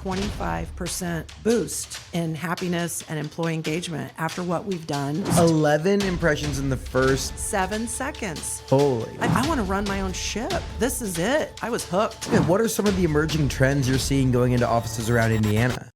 25% boost in happiness and employee engagement after what we've done. 11 impressions in the first 7 seconds. Holy. I want to run my own ship. This is it. I was hooked. And what are some of the emerging trends you're seeing going into offices around Indiana?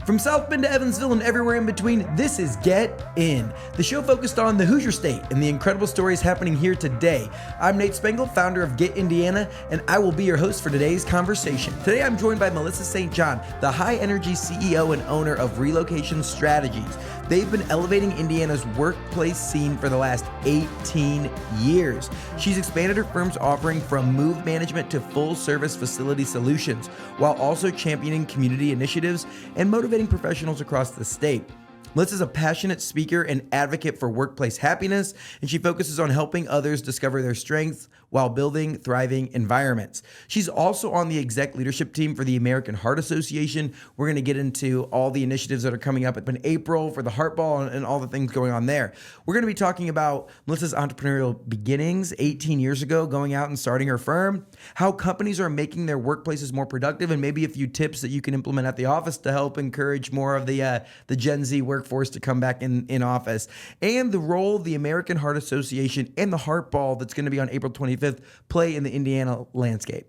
From South Bend to Evansville and everywhere in between, this is Get In, the show focused on the Hoosier State and the incredible stories happening here today. I'm Nate Spengel, founder of Get Indiana, and I will be your host for today's conversation. Today, I'm joined by Melissa St. John, the high-energy CEO and owner of Relocation Strategies. They've been elevating Indiana's workplace scene for the last 18 years. She's expanded her firm's offering from move management to full-service facility solutions, while also championing community initiatives and motivating professionals across the state. Melissa's a passionate speaker and advocate for workplace happiness, and she focuses on helping others discover their strengths while building thriving environments. She's also on the exec leadership team for the American Heart Association. We're going to get into all the initiatives that are coming up in April for the Heart Ball and all the things going on there. We're going to be talking about Melissa's entrepreneurial beginnings 18 years ago, going out and starting her firm, how companies are making their workplaces more productive, and maybe a few tips that you can implement at the office to help encourage more of the Gen Z workforce to come back in office, and the role the American Heart Association and the Heart Ball that's going to be on April 25th play in the Indiana landscape.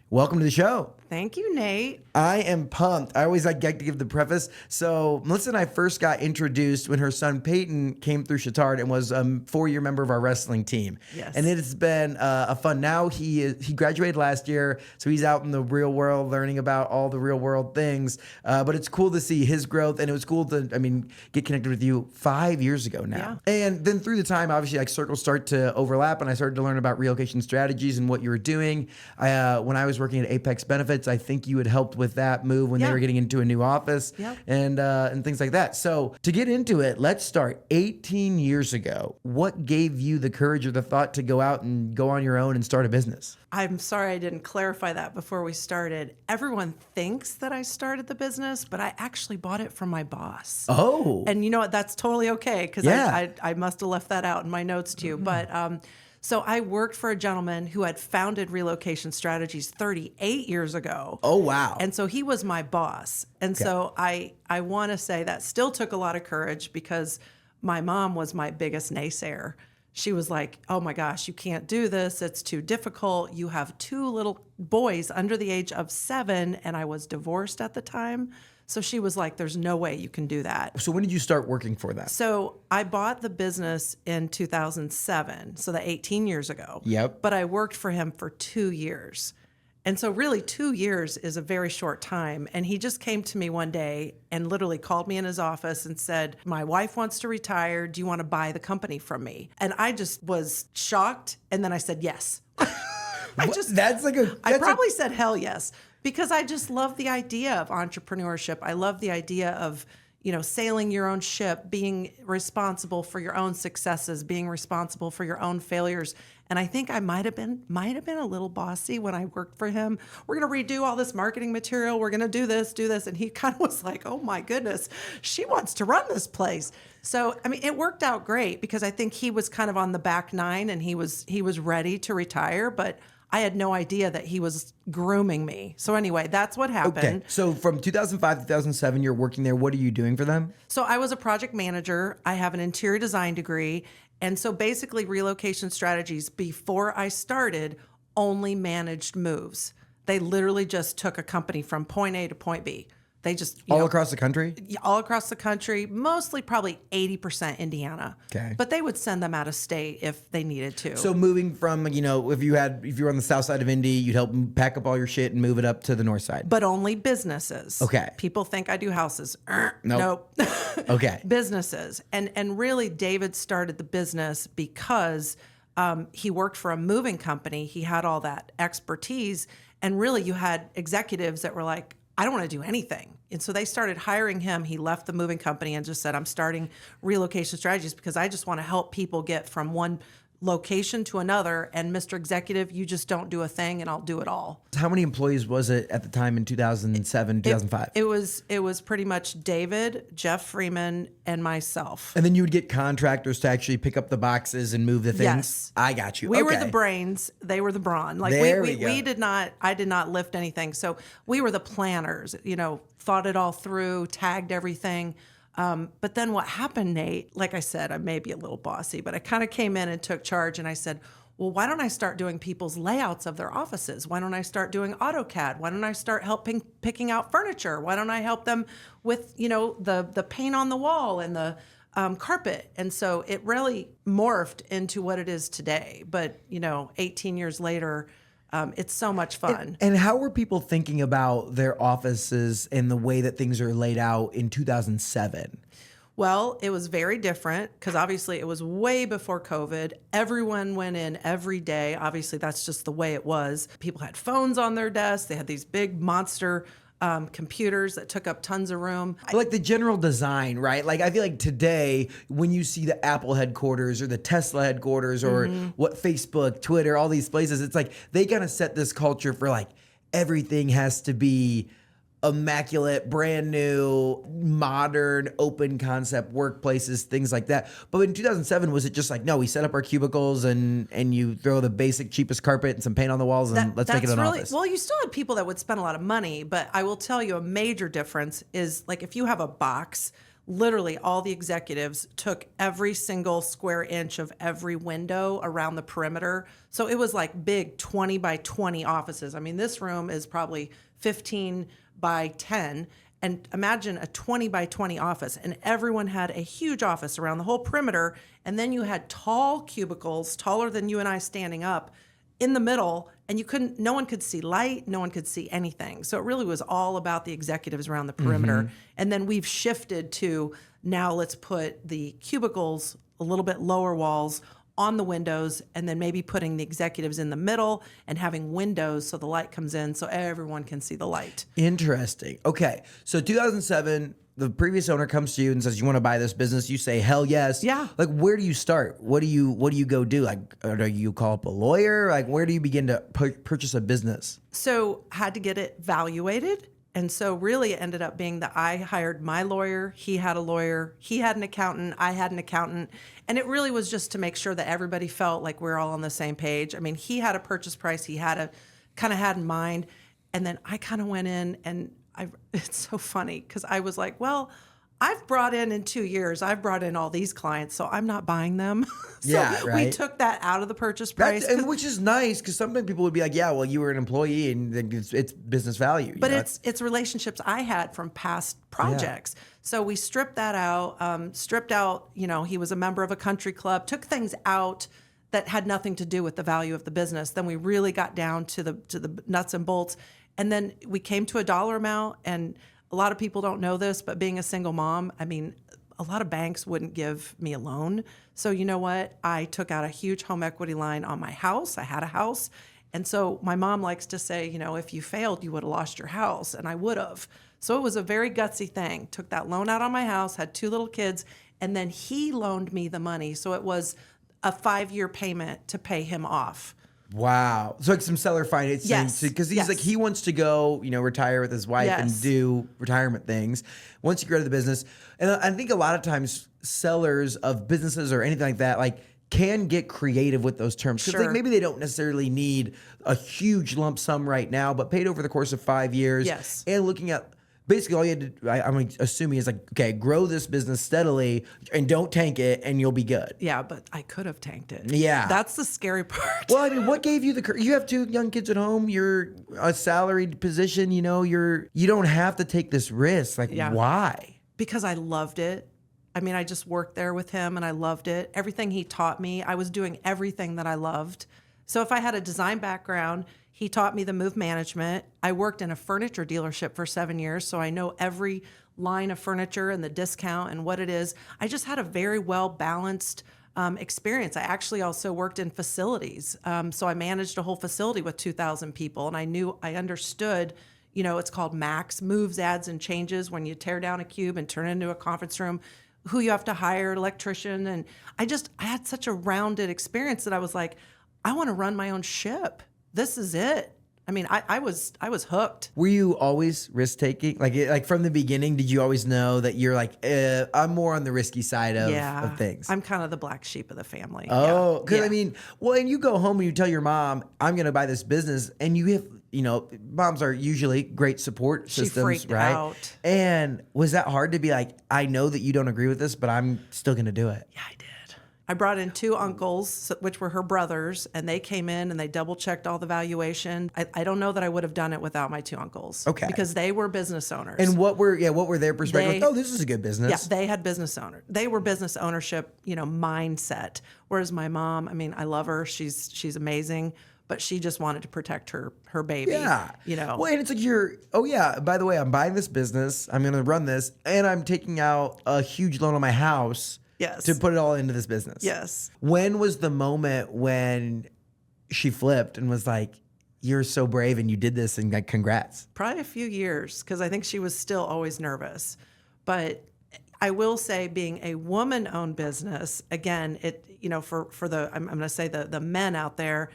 Welcome to the show. Thank you, Nate. I am pumped. I always like to give the preface. So Melissa and I first got introduced when her son Peyton came through Chittard and was a 4-year member of our wrestling team. Yes. And it's been a fun. Now he graduated last year, so he's out in the real world learning about all the real world things. But it's cool to see his growth, and it was cool to, get connected with you 5 years ago now. Yeah. And then through the time, obviously, circles start to overlap, and I started to learn about relocation strategies and what you were doing. When I was working at Apex Benefits, I think you had helped with that move when they were getting into a new office and things like that. So to get into it, let's start 18 years ago. What gave you the courage or the thought to go out and go on your own and start a business? I'm sorry I didn't clarify that before we started. Everyone thinks that I started the business, but I actually bought it from my boss. Oh. And you know what? That's totally okay, because I must have left that out in my notes too. But so I worked for a gentleman who had founded Relocation Strategies 38 years ago. Oh, wow. And so he was my boss. And so I want to say that still took a lot of courage, because my mom was my biggest naysayer. She was like, oh my gosh, you can't do this. It's too difficult. You have 2 little boys under the age of 7, and I was divorced at the time. So she was like, there's no way you can do that. So when did you start working for that? So I bought the business in 2007, so that 18 years ago. Yep. But I worked for him for 2 years. And so really 2 years is a very short time. And he just came to me one day and literally called me in his office and said, my wife wants to retire. Do you want to buy the company from me? And I just was shocked. And then I said, yes. I probably said hell yes, because I just love the idea of entrepreneurship. I love the idea of, sailing your own ship, being responsible for your own successes, being responsible for your own failures. And I think I might have been a little bossy when I worked for him. We're going to redo all this marketing material. We're going to do this. And he kind of was like, oh my goodness, she wants to run this place. So, it worked out great, because I think he was kind of on the back nine, and he was ready to retire, but I had no idea that he was grooming me. So anyway, that's what happened. Okay. So from 2005 to 2007, you're working there. What are you doing for them? So I was a project manager. I have an interior design degree. And so basically Relocation Strategies, before I started, only managed moves. They literally just took a company from point A to point B. They just across the country? All across the country, mostly probably 80% Indiana. Okay. But they would send them out of state if they needed to. So moving from, if you were on the south side of Indy, you'd help them pack up all your shit and move it up to the north side. But only businesses. Okay. People think I do houses. Nope. Okay. Businesses. And really, David started the business because he worked for a moving company. He had all that expertise. And really, you had executives that were like, I don't want to do anything. And so they started hiring him. He left the moving company and just said, I'm starting Relocation Strategies because I just want to help people get from one location to another, and Mr. Executive, you just don't do a thing and I'll do it all. How many employees was it at the time in 2007, 2005? It was pretty much David, Jeff Freeman, and myself. And then you would get contractors to actually pick up the boxes and move the things? Yes. I got you. We were Okay. the brains, they were the brawn. Like There we we go. did not, I did not lift anything. So we were the planners, thought it all through, tagged everything. But then what happened, Nate, like I said, I may be a little bossy, but I kind of came in and took charge and I said, well, why don't I start doing people's layouts of their offices? Why don't I start doing AutoCAD? Why don't I start helping picking out furniture? Why don't I help them with, the paint on the wall and the carpet? And so it really morphed into what it is today. But, 18 years later, it's so much fun. And how were people thinking about their offices and the way that things are laid out in 2007? Well, it was very different because obviously it was way before COVID. Everyone went in every day. Obviously, that's just the way it was. People had phones on their desks. They had these big monster computers that took up tons of room. Like the general design, right? Like I feel like today when you see the Apple headquarters or the Tesla headquarters or what Facebook, Twitter, all these places, it's like they kind of set this culture for like everything has to be immaculate, brand new, modern, open concept workplaces, things like that. But in 2007, was it just like, no, we set up our cubicles and you throw the basic cheapest carpet and some paint on the walls and let's make it an office? Well, you still had people that would spend a lot of money, but I will tell you a major difference is like if you have a box, literally all the executives took every single square inch of every window around the perimeter. So it was like big 20 by 20 offices. I mean, this room is probably 15 by 10, and imagine a 20 by 20 office, and everyone had a huge office around the whole perimeter, and then you had tall cubicles, taller than you and I standing up, in the middle, and no one could see light, no one could see anything. So it really was all about the executives around the perimeter. And then we've shifted to now let's put the cubicles a little bit lower walls on the windows, and then maybe putting the executives in the middle and having windows so the light comes in so everyone can see the light. Interesting. Okay. So 2007, the previous owner comes to you and says, you want to buy this business? You say, hell yes. Yeah. Like, where do you start? What do you go do? Like, do you call up a lawyer? Like, where do you begin to purchase a business? So had to get it valuated. And so really it ended up being that I hired my lawyer, he had a lawyer, he had an accountant, I had an accountant. And it really was just to make sure that everybody felt like we're all on the same page. I mean, he had a purchase price he had in mind. And then I kind of went in and it's so funny because I was like, well, I've brought in 2 years, I've brought in all these clients, so I'm not buying them. So Yeah, right. we took that out of the purchase price. And which is nice because sometimes people would be like, yeah, well, you were an employee and it's business value. But it's relationships I had from past projects. Yeah. So we stripped that out, he was a member of a country club, took things out that had nothing to do with the value of the business. Then we really got down to the nuts and bolts. And then we came to a dollar amount, and a lot of people don't know this, but being a single mom, I mean, a lot of banks wouldn't give me a loan. So you know what? I took out a huge home equity line on my house. I had a house. And so my mom likes to say, if you failed, you would have lost your house. And I would have. So it was a very gutsy thing. Took that loan out on my house, had 2 little kids, and then he loaned me the money. So it was a 5-year payment to pay him off. Wow. So like some seller financing. Yes. Because he's like, he wants to go, retire with his wife and do retirement things. Once you grow to the business. And I think a lot of times sellers of businesses or anything like that, like can get creative with those terms. Because like maybe they don't necessarily need a huge lump sum right now, but paid over the course of 5 years. Yes. And looking at basically all you had to, I'm assuming is like, okay, grow this business steadily and don't tank it and you'll be good. Yeah, but I could have tanked it. Yeah. That's the scary part. Well, I mean, what gave you you have 2 young kids at home, you're a salaried position, you don't have to take this risk. Like, why? Because I loved it. I mean, I just worked there with him and I loved it. Everything he taught me, I was doing everything that I loved. So if I had a design background, he taught me the move management. I worked in a furniture dealership for 7 years, so I know every line of furniture and the discount and what it is. I just had a very well-balanced experience. I actually also worked in facilities. So I managed a whole facility with 2,000 people, and I understood, it's called MAX, moves, adds, and changes. When you tear down a cube and turn it into a conference room, who you have to hire, electrician. And I had such a rounded experience that I was like, I want to run my own ship. This is it. I mean, I was hooked. Were you always risk taking? Like from the beginning, did you always know that you're like, I'm more on the risky side of things? I'm kind of the black sheep of the family. Oh, because Yeah. I mean, well, and you go home and you tell your mom, I'm going to buy this business, and you have, moms are usually great support systems, freaked right? out. And was that hard to be like, I know that you don't agree with this, but I'm still going to do it? Yeah, I did. I brought in 2 uncles, which were her brothers, and they came in and they double checked all the valuation. I don't know that I would have done it without my 2 uncles. Okay. Because they were business owners. And what were their perspectives? Oh, this is a good business. Yeah, they had business owner. They were business ownership, mindset. Whereas my mom, I mean, I love her. She's amazing, but she just wanted to protect her baby. Yeah. Well, and it's like by the way, I'm buying this business. I'm going to run this, and I'm taking out a huge loan on my house. Yes. To put it all into this business. Yes. When was the moment when she flipped and was like, you're so brave and you did this, and like, congrats? Probably a few years, because I think she was still always nervous. But I will say, being a woman-owned business, again, for the, I'm going to say the men out there,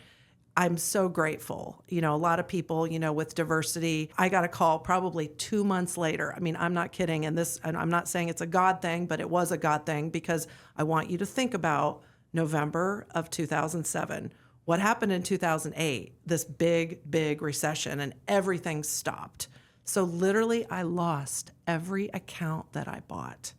I'm so grateful. A lot of people, with diversity, I got a call probably 2 months later. I mean, I'm not kidding. And I'm not saying it's a God thing, but it was a God thing, because I want you to think about November of 2007. What happened in 2008? This big, big recession, and everything stopped. So literally, I lost every account that I bought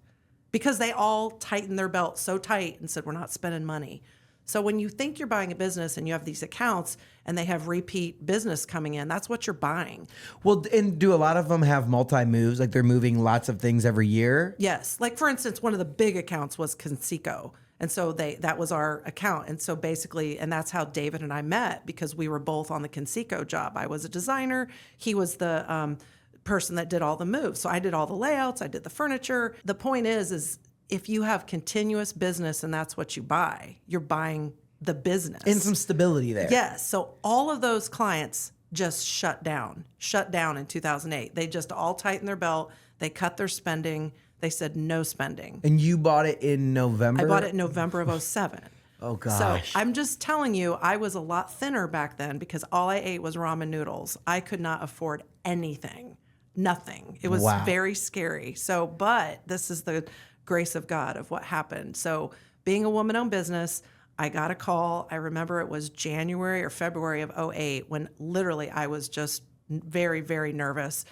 because they all tightened their belt so tight and said, we're not spending money. So when you think you're buying a business and you have these accounts and they have repeat business coming in, that's what you're buying. Well, and do a lot of them have multi-moves? Like they're moving lots of things every year? Yes. Like for instance, one of the big accounts was Conseco. And so that was our account. And so basically, and that's how David and I met, because we were both on the Conseco job. I was a designer. He was the person that did all the moves. So I did all the layouts. I did the furniture. The point is if you have continuous business and that's what you buy, you're buying the business. And some stability there. Yes. So all of those clients just shut down in 2008. They just all tightened their belt. They cut their spending. They said no spending. And you bought it in November? I bought it in November of 2007. Oh, gosh. So I'm just telling you, I was a lot thinner back then because all I ate was ramen noodles. I could not afford anything, nothing. It was very scary. So, but this is the grace of God of what happened. So being a woman-owned business, I got a call. I remember it was January or February of 2008 when literally I was just very, very nervous.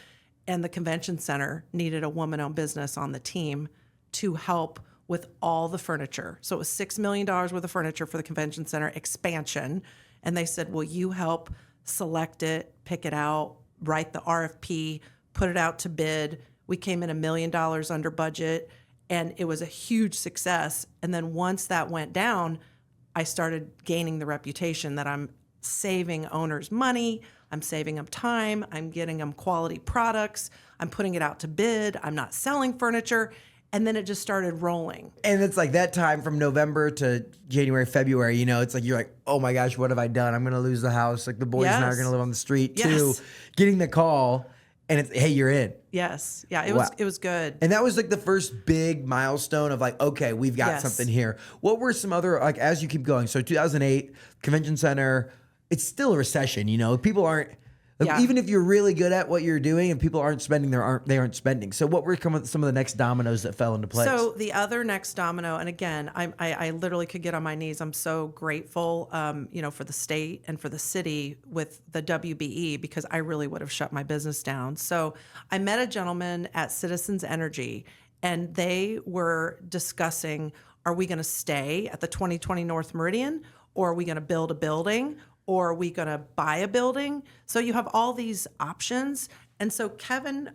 And the convention center needed a woman-owned business on the team to help with all the furniture. So it was $6 million worth of furniture for the convention center expansion. And they said, will you help select it, pick it out, write the RFP, put it out to bid? We came in $1 million under budget. And it was a huge success. And then once that went down, I started gaining the reputation that I'm saving owners money, I'm saving them time, I'm getting them quality products, I'm putting it out to bid, I'm not selling furniture. And then it just started rolling. And it's like that time from November to January, February, it's like you're like, oh my gosh, what have I done? I'm going to lose the house. Like the boys and I are going to live on the street too. Getting the call. And it's, hey, you're in. Yes. Yeah, it was good. And that was like the first big milestone of like, okay, we've got something here. What were some other, like, as you keep going? So 2008, Convention Center, it's still a recession, people aren't, even if you're really good at what you're doing and people aren't spending, they aren't spending. So what were some of the next dominoes that fell into place? So the other next domino, and again, I literally could get on my knees. I'm so grateful, for the state and for the city with the WBE, because I really would have shut my business down. So I met a gentleman at Citizens Energy, and they were discussing, are we going to stay at the 2020 North Meridian, or are we going to build a building? Or are we going to buy a building? So you have all these options. And so Kevin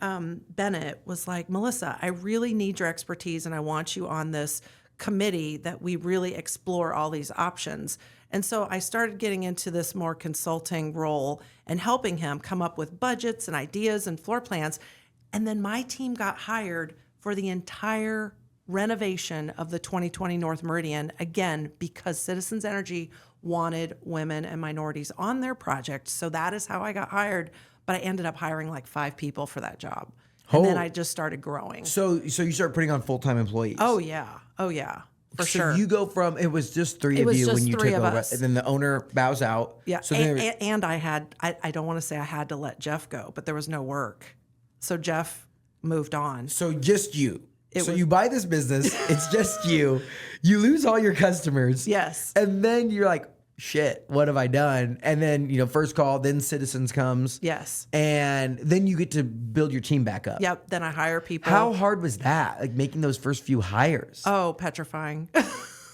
Bennett was like, Melissa, I really need your expertise and I want you on this committee that we really explore all these options. And so I started getting into this more consulting role and helping him come up with budgets and ideas and floor plans. And then my team got hired for the entire renovation of the 2020 North Meridian, again, because Citizens Energy wanted women and minorities on their project. So that is how I got hired. But I ended up hiring like 5 people for that job. And then I just started growing. So you start putting on full-time employees. Oh yeah. For sure. So you go from, it was just three It of was you just when you three took of over, us. and then the owner bows out. Yeah. So And I don't want to say I had to let Jeff go, but there was no work. So Jeff moved on. So just you. You buy this business, it's just you. You lose all your customers. Yes. And then you're like, shit, what have I done? And then, first call, then Citizens comes. Yes. And then you get to build your team back up. Yep. Then I hire people. How hard was that? Like making those first few hires? Oh, petrifying.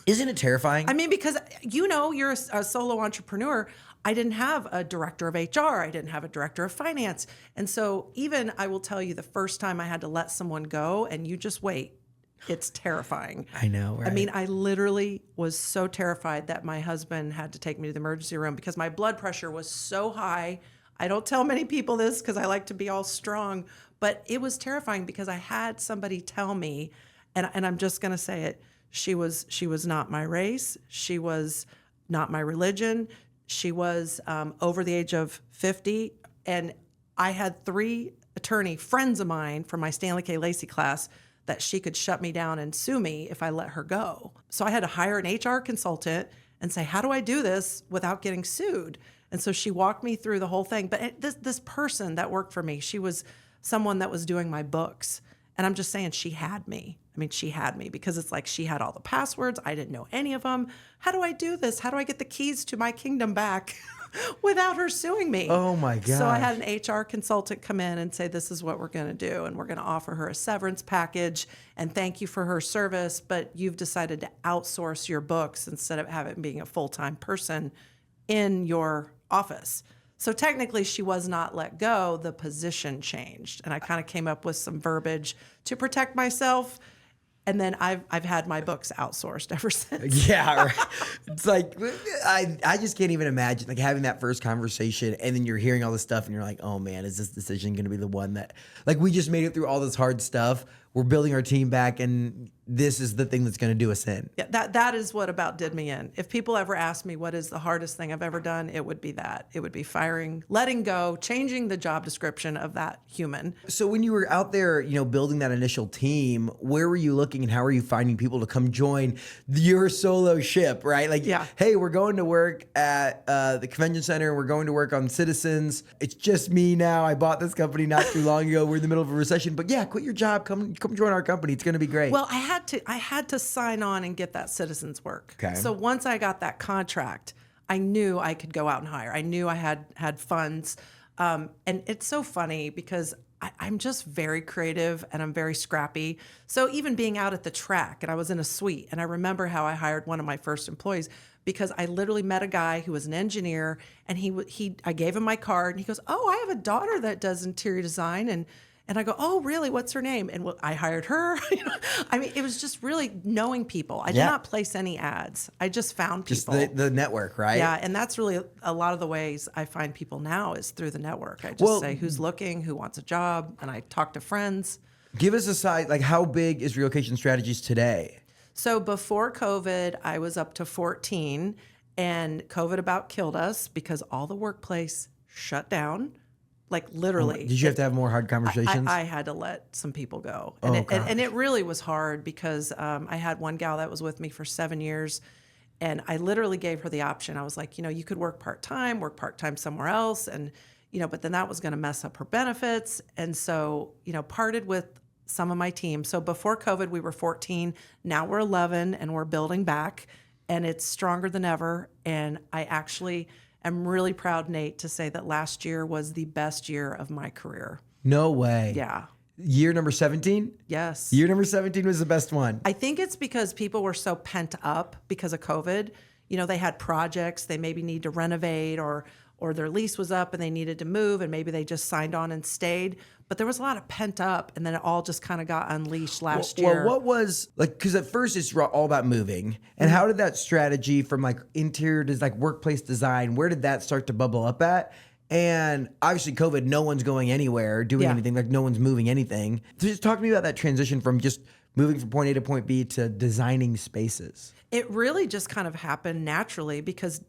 Isn't it terrifying? I mean, because you're a solo entrepreneur. I didn't have a director of HR. I didn't have a director of finance. And so even I will tell you the first time I had to let someone go and you just wait, it's terrifying. I know, right? I mean, I literally was so terrified that my husband had to take me to the emergency room because my blood pressure was so high. I don't tell many people this because I like to be all strong, but it was terrifying because I had somebody tell me, and I'm just going to say it, she was not my race. She was not my religion. She was over the age of 50. And I had 3 attorney friends of mine from my Stanley K. Lacey class that she could shut me down and sue me if I let her go. So I had to hire an HR consultant and say, how do I do this without getting sued? And so she walked me through the whole thing. But this person that worked for me, she was someone that was doing my books. And I'm just saying she had me. I mean, she had me because it's like she had all the passwords. I didn't know any of them. How do I do this? How do I get the keys to my kingdom back without her suing me? Oh my God. So I had an HR consultant come in and say, this is what we're going to do. And we're going to offer her a severance package and thank you for her service. But you've decided to outsource your books instead of having being a full-time person in your office. So technically she was not let go. The position changed. And I kind of came up with some verbiage to protect myself. And then I've had my books outsourced ever since. Yeah, right. It's like, I just can't even imagine like having that first conversation and then you're hearing all this stuff and you're like, oh man, is this decision going to be the one that, like, we just made it through all this hard stuff. We're building our team back and this is the thing that's going to do us in. Yeah, that is what about did me in. If people ever ask me what is the hardest thing I've ever done, it would be that. It would be firing, letting go, changing the job description of that human. So when you were out there, building that initial team, where were you looking and how are you finding people to come join your solo ship, right? Like, yeah. Hey, we're going to work at the convention center. We're going to work on Citizens. It's just me now. I bought this company not too long ago. We're in the middle of a recession, but yeah, quit your job. Come join our company. It's going to be great. Well, I had to sign on and get that Citizens work. Okay. So once I got that contract, I knew I could go out and hire. I knew I had funds. And it's so funny because I'm just very creative and I'm very scrappy. So even being out at the track and I was in a suite and I remember how I hired one of my first employees because I literally met a guy who was an engineer and I gave him my card and he goes, oh, I have a daughter that does interior design. And I go, oh, really? What's her name? And I hired her. I mean, it was just really knowing people. I did not place any ads. I just found people. Just the network, right? Yeah, and that's really a lot of the ways I find people now is through the network. I just say who's looking, who wants a job, and I talk to friends. Give us a size, like how big is Relocation Strategies today? So before COVID, I was up to 14, and COVID about killed us because all the workplace shut down. Like literally. Did you have to have more hard conversations? I had to let some people go. And it really was hard because I had one gal that was with me for 7 years and I literally gave her the option. I was like, you could work part-time somewhere else. And, but then that was going to mess up her benefits. And so, parted with some of my team. So before COVID, we were 14. Now we're 11 and we're building back and it's stronger than ever. And I'm really proud, Nate, to say that last year was the best year of my career. No way. Yeah. Year number 17? Yes. Year number 17 was the best one. I think it's because people were so pent up because of COVID. They had projects they maybe need to renovate or their lease was up and they needed to move and maybe they just signed on and stayed. But there was a lot of pent up and then it all just kind of got unleashed last year. Well, what was, because at first it's all about moving. And how did that strategy from interior to workplace design, where did that start to bubble up at? And obviously COVID, no one's going anywhere, doing anything, no one's moving anything. So just talk to me about that transition from just moving from point A to point B to designing spaces. It really just kind of happened naturally because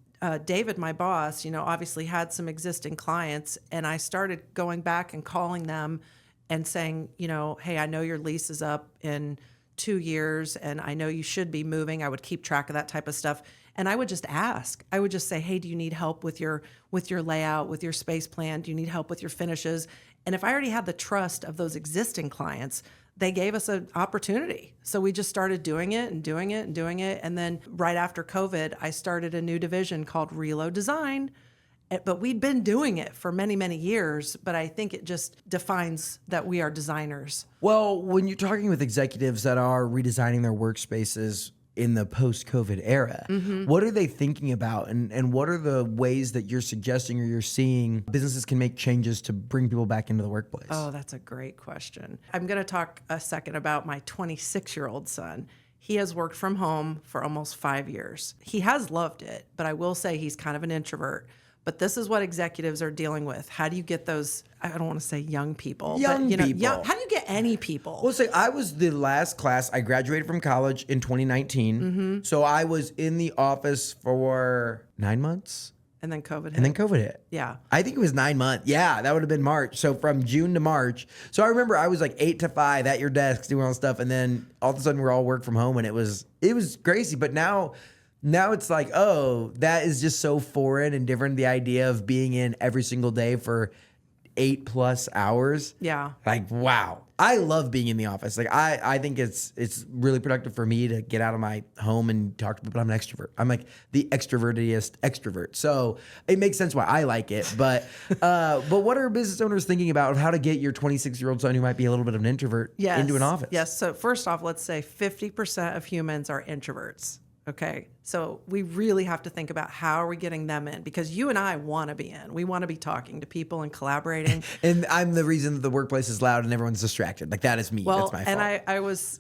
David, my boss, obviously had some existing clients and I started going back and calling them and saying, hey, I know your lease is up in 2 years and I know you should be moving. I would keep track of that type of stuff. And I would just ask. I would just say, hey, do you need help with your layout, with your space plan? Do you need help with your finishes? And if I already had the trust of those existing clients, they gave us an opportunity. So we just started doing it and doing it and doing it. And then right after COVID, I started a new division called Relo Design. But we'd been doing it for many, many years, but I think it just defines that we are designers. Well, when you're talking with executives that are redesigning their workspaces in the post-COVID era, what are they thinking about? And what are the ways that you're suggesting or you're seeing businesses can make changes to bring people back into the workplace? Oh, that's a great question. I'm going to talk a second about my 26-year-old son. He has worked from home for almost 5 years. He has loved it, but I will say he's kind of an introvert. But this is what executives are dealing with. How do you get those, I don't want to say young people, Young but people. how do you get any people? Well, say I was the last class. I graduated from college in 2019. So I was in the office for 9 months. And then COVID hit. And then COVID hit. Yeah. I think it was 9 months. Yeah, that would have been March. So from June to March. So I remember I was like 8 to 5 at your desk doing all this stuff. And then all of a sudden we're all work from home and it was crazy. But now it's like, oh, that is just so foreign and different. The idea of being in every single day for 8+ hours. Yeah. Like, wow. I love being in the office. Like, I think it's really productive for me to get out of my home and talk to people. I'm an extrovert. I'm like the extrovertiest extrovert. So it makes sense why I like it. But what are business owners thinking about how to get your 26-year-old son who might be a little bit of an introvert into an office? Yes. So first off, let's say 50% of humans are introverts. Okay. So we really have to think about how are we getting them in, because you and I want to be in. We want to be talking to people and collaborating. And I'm the reason that the workplace is loud and everyone's distracted. Like, that is me. Well, That's my fault. and I was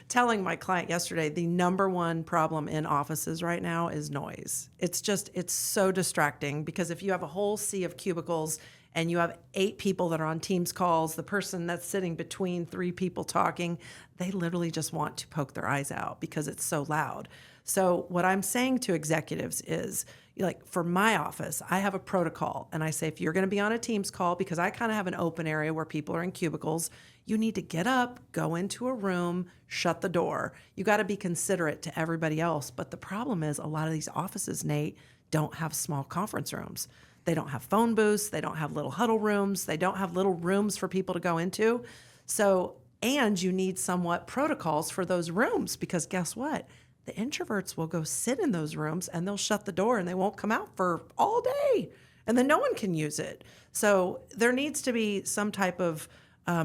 telling my client yesterday, the number one problem in offices right now is noise. It's so distracting, because if you have a whole sea of cubicles and you have 8 people that are on Teams calls, the person that's sitting between 3 people talking, they literally just want to poke their eyes out because it's so loud. So what I'm saying to executives is, like, for my office, I have a protocol, and I say, if you're going to be on a Teams call, because I kind of have an open area where people are in cubicles, you need to get up, go into a room, shut the door. You got to be considerate to everybody else. But the problem is, a lot of these offices, Nate, don't have small conference rooms. They don't have phone booths. They don't have little huddle rooms. They don't have little rooms for people to go into. So, and you need somewhat protocols for those rooms, because guess what? The introverts will go sit in those rooms and they'll shut the door and they won't come out for all day. And then no one can use it. So there needs to be some type of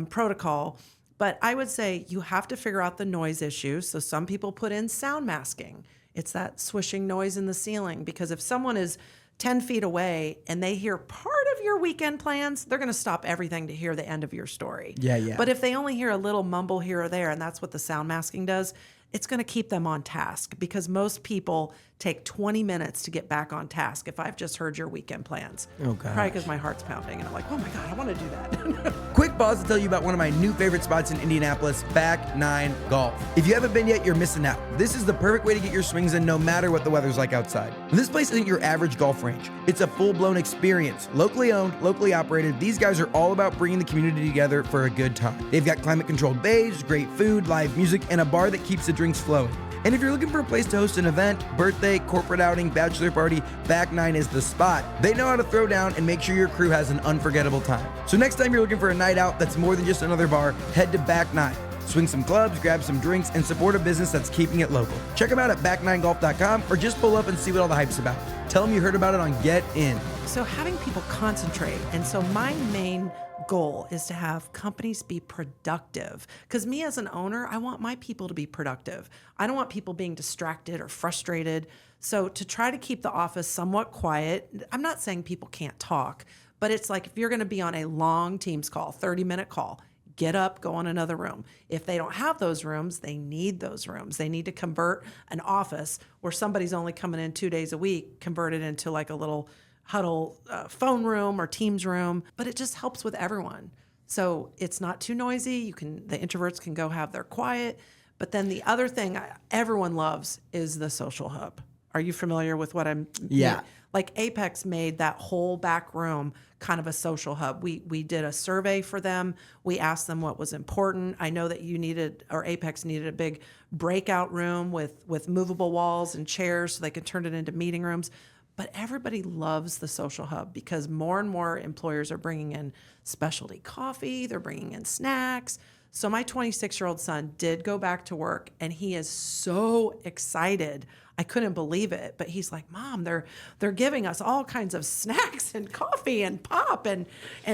protocol. But I would say you have to figure out the noise issue. So some people put in sound masking. It's that swishing noise in the ceiling, because if someone is 10 feet away and they hear part of your weekend plans, they're going to stop everything to hear the end of your story. Yeah. But if they only hear a little mumble here or there, and that's what the sound masking does, it's going to keep them on task, because most people take 20 minutes to get back on task if I've just heard your weekend plans. Oh, gosh. Probably because my heart's pounding and I'm like, oh my God, I want to do that. Quick pause to tell you about one of my new favorite spots in Indianapolis, Back 9 Golf. If you haven't been yet, you're missing out. This is the perfect way to get your swings in no matter what the weather's like outside. This place isn't your average golf range. It's a full-blown experience. Locally owned, locally operated, these guys are all about bringing the community together for a good time. They've got climate-controlled bays, great food, live music, and a bar that keeps the drinks flowing. And if you're looking for a place to host an event, birthday, corporate outing, bachelor party, Back 9 is the spot. They know how to throw down and make sure your crew has an unforgettable time. So next time you're looking for a night out that's more than just another bar, head to Back 9. Swing some clubs, grab some drinks, and support a business that's keeping it local. Check them out at back9golf.com or just pull up and see what all the hype's about. Tell them you heard about it on Get In. So having people concentrate. And so my main goal is to have companies be productive, because me as an owner, I want my people to be productive. I don't want people being distracted or frustrated. So to try to keep the office somewhat quiet, I'm not saying people can't talk, but it's like, if you're going to be on a long Teams call, 30-minute call, get up, go in another room. If they don't have those rooms, they need those rooms. They need to convert an office where somebody's only coming in 2 days a week, convert it into like a little huddle phone room or Teams room, but it just helps with everyone. So it's not too noisy. The introverts can go have their quiet. But then the other thing everyone loves is the social hub. Are you familiar with what I'm? Yeah. Like Apex made that whole back room kind of a social hub. We did a survey for them. We asked them what was important. I know that Apex needed a big breakout room with movable walls and chairs so they could turn it into meeting rooms. But everybody loves the social hub because more and more employers are bringing in specialty coffee. They're bringing in snacks. So my 26-year-old son did go back to work, and he is so excited. I couldn't believe it, but he's like, Mom, they're giving us all kinds of snacks and coffee and pop and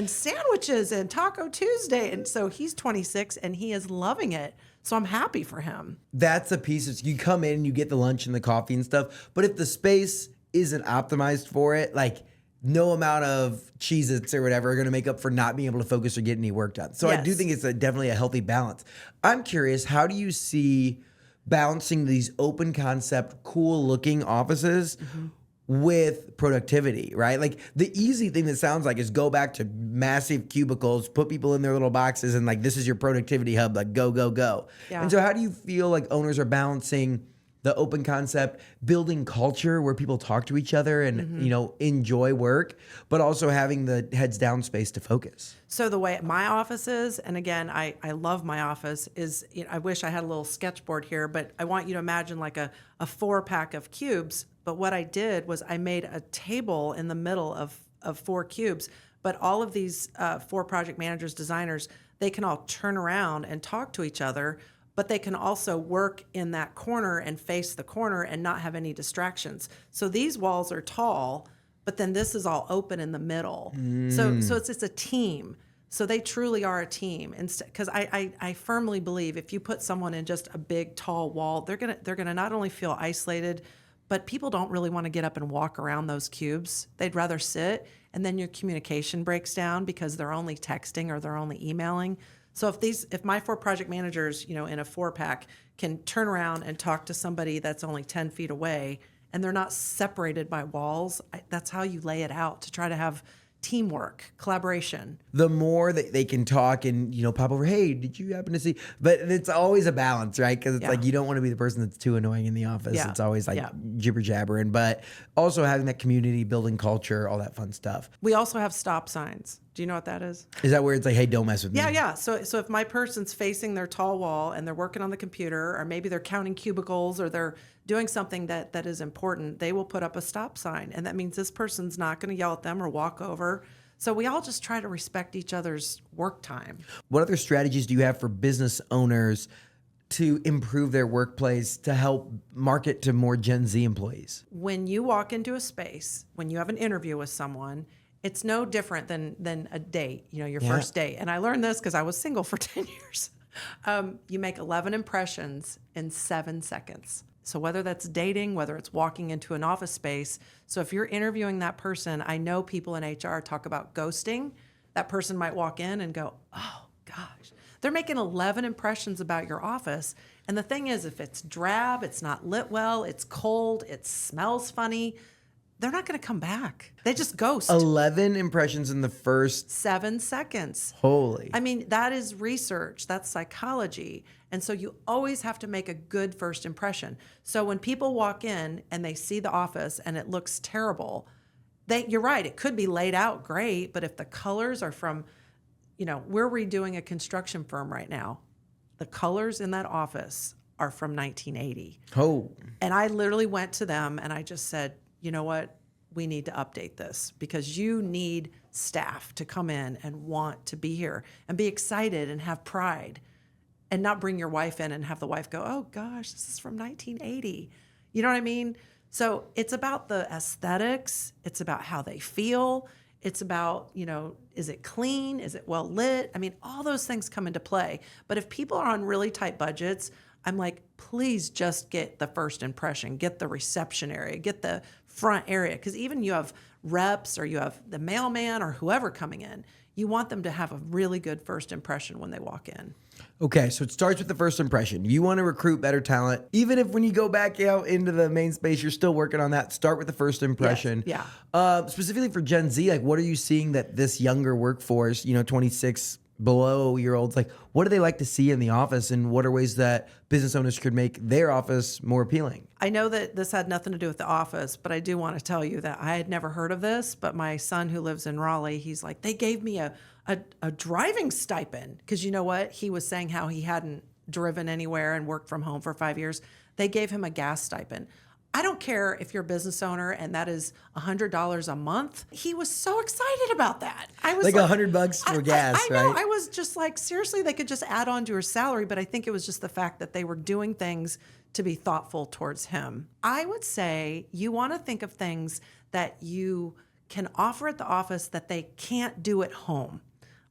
sandwiches and Taco Tuesday. And so he's 26 and he is loving it. So I'm happy for him. That's a piece of, you come in, you get the lunch and the coffee and stuff, but if the space isn't optimized for it, like no amount of Cheez-Its or whatever are going to make up for not being able to focus or get any work done. So I do think it's definitely a healthy balance. I'm curious, how do you see balancing these open concept, cool looking offices with productivity, right? Like the easy thing that sounds like is go back to massive cubicles, put people in their little boxes, and like, this is your productivity hub, like go, go, go. Yeah. And so how do you feel like owners are balancing the open concept, building culture where people talk to each other and, you know, enjoy work, but also having the heads down space to focus? So the way my office is, and again, I love my office, is, I wish I had a little sketchboard here, but I want you to imagine like a 4-pack of cubes. But what I did was I made a table in the middle of 4 cubes. But all of these 4 project managers, designers, they can all turn around and talk to each other, but they can also work in that corner and face the corner and not have any distractions. So these walls are tall, but then this is all open in the middle. So it's a team. So they truly are a team. Because I firmly believe if you put someone in just a big tall wall, they're gonna not only feel isolated, but people don't really want to get up and walk around those cubes. They'd rather sit, and then your communication breaks down because they're only texting or they're only emailing. So if my 4 project managers, in a 4-pack can turn around and talk to somebody that's only 10 feet away and they're not separated by walls, that's how you lay it out to try to have teamwork, collaboration. The more that they can talk and, pop over, hey, did you happen to see? But it's always a balance, right? Because it's like you don't want to be the person that's too annoying in the office. Yeah. It's always like jibber jabbering, but also having that community building culture, all that fun stuff. We also have stop signs. Do you know what that is? Is that where it's like, hey, don't mess with me? Yeah. So if my person's facing their tall wall and they're working on the computer, or maybe they're counting cubicles, or they're doing something that is important, they will put up a stop sign. And that means this person's not going to yell at them or walk over. So we all just try to respect each other's work time. What other strategies do you have for business owners to improve their workplace to help market to more Gen Z employees? When you walk into a space, when you have an interview with someone, it's no different than a date, your first date. And I learned this because I was single for 10 years. You make 11 impressions in 7 seconds. So whether that's dating, whether it's walking into an office space. So if you're interviewing that person, I know people in HR talk about ghosting. That person might walk in and go, oh gosh. They're making 11 impressions about your office. And the thing is, if it's drab, it's not lit well, it's cold, it smells funny, they're not going to come back. They just ghost. 11 impressions in the first 7 seconds. Holy. I mean, that is research. That's psychology. And so you always have to make a good first impression. So when people walk in and they see the office and it looks terrible, you're right, it could be laid out great, but if the colors are from, we're redoing a construction firm right now. The colors in that office are from 1980. Oh. And I literally went to them and I just said, you know what? We need to update this because you need staff to come in and want to be here and be excited and have pride, and not bring your wife in and have the wife go, oh gosh, this is from 1980. You know what I mean? So it's about the aesthetics. It's about how they feel. It's about, is it clean? Is it well lit? I mean, all those things come into play. But if people are on really tight budgets, I'm like, please just get the first impression, get the reception area, get the front area. Because even you have reps or you have the mailman or whoever coming in, you want them to have a really good first impression when they walk in. Okay, so it starts with the first impression. You want to recruit better talent. Even if when you go back out into the main space, you're still working on that. Start with the first impression. Yes. Yeah. Specifically for Gen Z, like what are you seeing that this younger workforce, 26 below-year-olds, like what do they like to see in the office, and what are ways that business owners could make their office more appealing? I know that this had nothing to do with the office, but I do want to tell you that I had never heard of this, but my son who lives in Raleigh, he's like, they gave me a driving stipend. Because you know what? He was saying how he hadn't driven anywhere and worked from home for 5 years. They gave him a gas stipend. I don't care if you're a business owner and that is $100 a month. He was so excited about that. I was like $100 for gas, I know. right? I was just like, seriously, they could just add on to her salary. But I think it was just the fact that they were doing things to be thoughtful towards him. I would say you want to think of things that you can offer at the office that they can't do at home.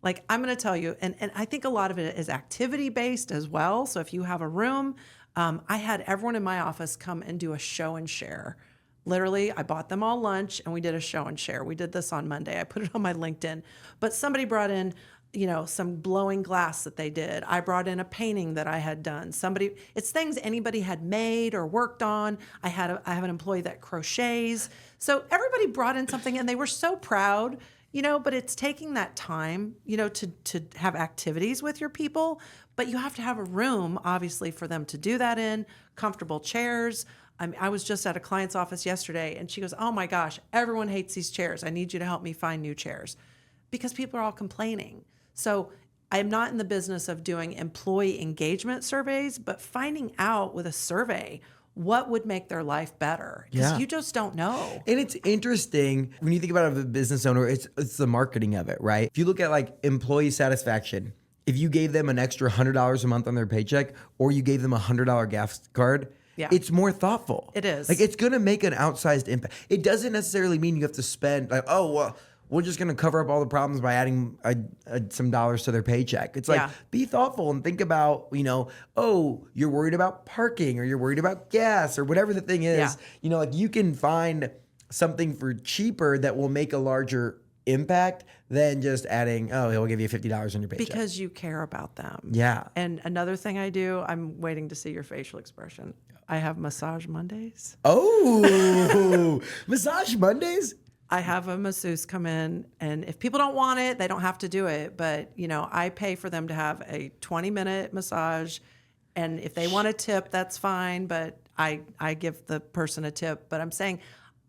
Like I'm going to tell you, and I think a lot of it is activity based as well. So if you have a room, I had everyone in my office come and do a show and share. Literally, I bought them all lunch and we did a show and share. We did this on Monday. I put it on my LinkedIn. But somebody brought in, some blowing glass that they did. I brought in a painting that I had done. It's things anybody had made or worked on. I have an employee that crochets. So everybody brought in something and they were so proud. But it's taking that time, to have activities with your people, but you have to have a room, obviously, for them to do that in, comfortable chairs. I was just at a client's office yesterday, and she goes, oh my gosh, everyone hates these chairs. I need you to help me find new chairs because people are all complaining. So I'm not in the business of doing employee engagement surveys, but finding out with a survey what would make their life better? Because you just don't know. And it's interesting when you think about it as a business owner, it's the marketing of it, right? If you look at like employee satisfaction, if you gave them an extra $100 a month on their paycheck or you gave them a $100 gas card, it's more thoughtful. It is. Like it's going to make an outsized impact. It doesn't necessarily mean you have to spend like, oh, well, we're just going to cover up all the problems by adding some dollars to their paycheck. It's like, be thoughtful and think about, oh, you're worried about parking or you're worried about gas or whatever the thing is. Like you can find something for cheaper that will make a larger impact than just adding, oh, he'll give you $50 on your paycheck. Because you care about them. Yeah. And another thing I do, I'm waiting to see your facial expression. I have massage Mondays. Oh, massage Mondays? I have a masseuse come in, and if people don't want it, they don't have to do it. But, I pay for them to have a 20-minute massage. And if they want a tip, that's fine. But I give the person a tip. But I'm saying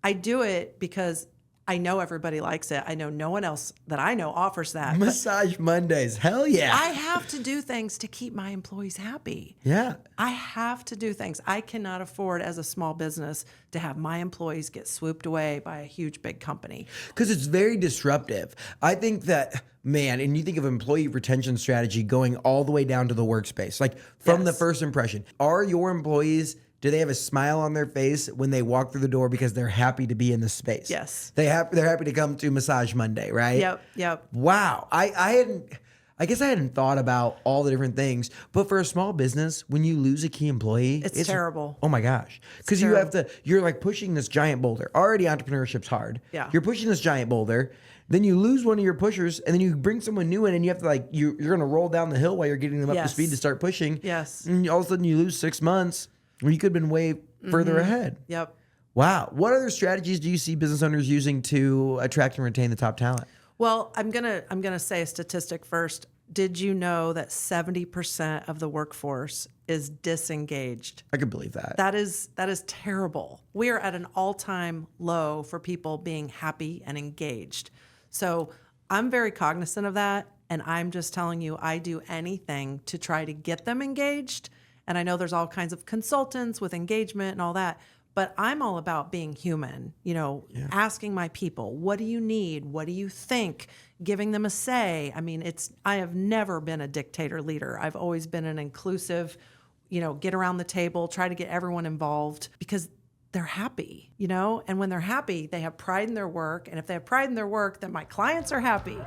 I do it because I know everybody likes it. I know no one else that I know offers that. Massage Mondays. Hell yeah. I have to do things to keep my employees happy. Yeah. I have to do things. I cannot afford as a small business to have my employees get swooped away by a huge big company. Because it's very disruptive. I think that, man, and you think of employee retention strategy going all the way down to the workspace, like from the first impression. Are your employees, do they have a smile on their face when they walk through the door because they're happy to be in the space? Yes. They're happy to come to Massage Monday, right? Yep. Wow. I guess I hadn't thought about all the different things, but for a small business, when you lose a key employee, it's terrible. Oh my gosh. Because you're like pushing this giant boulder. Already entrepreneurship's hard. Yeah. You're pushing this giant boulder. Then you lose one of your pushers, and then you bring someone new in, and you have to you're going to roll down the hill while you're getting them up to speed to start pushing. Yes. And all of a sudden you lose 6 months when you could have been way further ahead. Yep. Wow. What other strategies do you see business owners using to attract and retain the top talent? Well, I'm gonna say a statistic first. Did you know that 70% of the workforce is disengaged? I could believe that. That is terrible. We are at an all-time low for people being happy and engaged. So I'm very cognizant of that, and I'm just telling you, I do anything to try to get them engaged. And I know there's all kinds of consultants with engagement and all that, but I'm all about being human, asking my people, what do you need? What do you think? Giving them a say. I mean, I have never been a dictator leader. I've always been an inclusive, get around the table, try to get everyone involved because they're happy, and when they're happy, they have pride in their work. And if they have pride in their work, then my clients are happy.